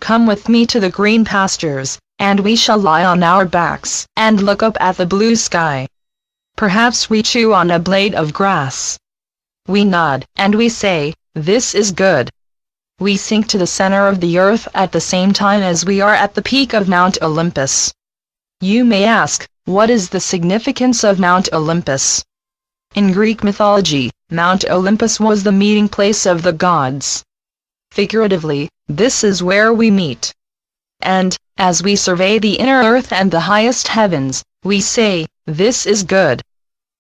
come with me to the green pastures, and we shall lie on our backs, and look up at the blue sky. Perhaps we chew on a blade of grass. We nod, and we say, "This is good." We sink to the center of the earth at the same time as we are at the peak of Mount Olympus. You may ask, what is the significance of Mount Olympus? In Greek mythology, Mount Olympus was the meeting place of the gods. Figuratively, this is where we meet. And, as we survey the inner earth and the highest heavens, we say, "This is good."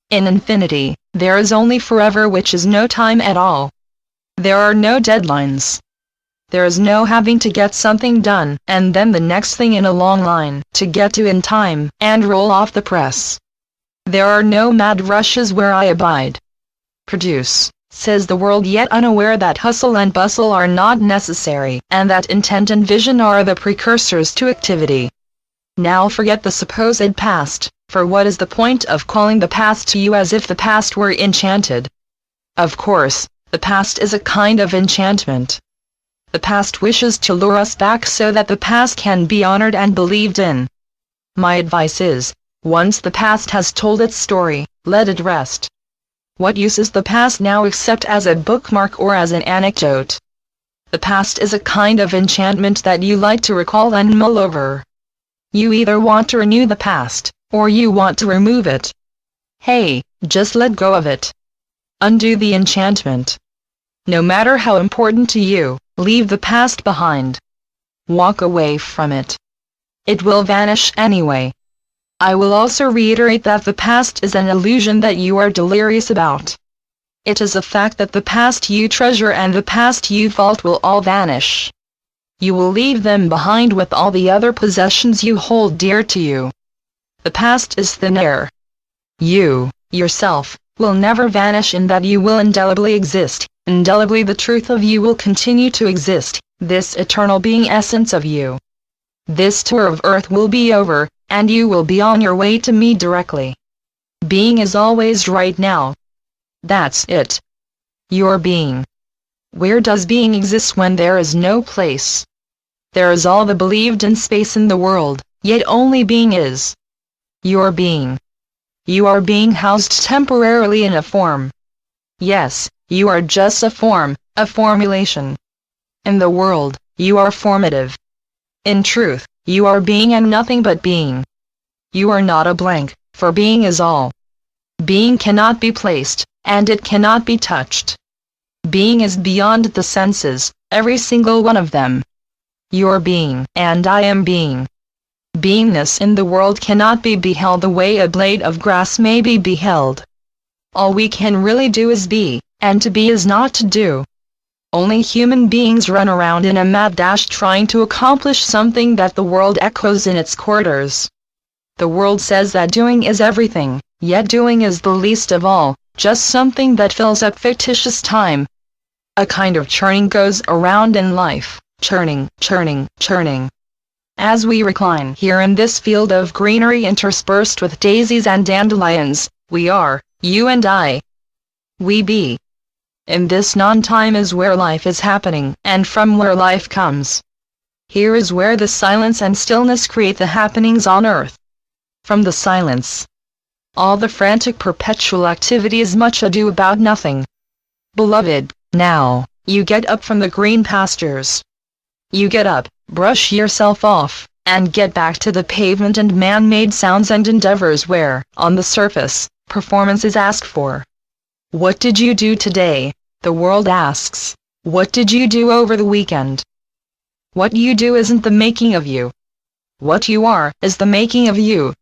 In infinity, there is only forever, which is no time at all. There are no deadlines. There is no having to get something done, and then the next thing in a long line, to get to in time, and roll off the press. There are no mad rushes where I abide. Produce, says the world, yet unaware that hustle and bustle are not necessary, and that intent and vision are the precursors to activity. Now forget the supposed past, for what is the point of calling the past to you as if the past were enchanted? Of course, the past is a kind of enchantment. The past wishes to lure us back so that the past can be honored and believed in. My advice is, once the past has told its story, let it rest. What use is the past now except as a bookmark or as an anecdote? The past is a kind of enchantment that you like to recall and mull over. You either want to renew the past, or you want to remove it. Hey, just let go of it. Undo the enchantment. No matter how important to you, leave the past behind. Walk away from it. It will vanish anyway. I will also reiterate that the past is an illusion that you are delirious about. It is a fact that the past you treasure and the past you fault will all vanish. You will leave them behind with all the other possessions you hold dear to you. The past is thin air. You, yourself, will never vanish in that you will indelibly exist. Indelibly the truth of you will continue to exist, this eternal being essence of you. This tour of earth will be over, and you will be on your way to me directly. Being is always right now. That's it. Your being. Where does being exist when there is no place? There is all the believed in space in the world, yet only being is. Your being. You are being housed temporarily in a form. Yes, you are just a form, a formulation. In the world, you are formative. In truth, you are being and nothing but being. You are not a blank, for being is all. Being cannot be placed, and it cannot be touched. Being is beyond the senses, every single one of them. Your being, and I am being. Beingness in the world cannot be beheld the way a blade of grass may be beheld. All we can really do is be, and to be is not to do. Only human beings run around in a mad dash trying to accomplish something that the world echoes in its corridors. The world says that doing is everything, yet doing is the least of all, just something that fills up fictitious time. A kind of churning goes around in life, churning, churning, churning. As we recline here in this field of greenery interspersed with daisies and dandelions, we are, you and I. We be. In this non-time is where life is happening, and from where life comes. Here is where the silence and stillness create the happenings on earth. From the silence, all the frantic perpetual activity is much ado about nothing. Beloved, now, you get up from the green pastures. You get up, brush yourself off, and get back to the pavement and man-made sounds and endeavors where, on the surface, performance is asked for. What did you do today? The world asks. What did you do over the weekend? What you do isn't the making of you. What you are is the making of you.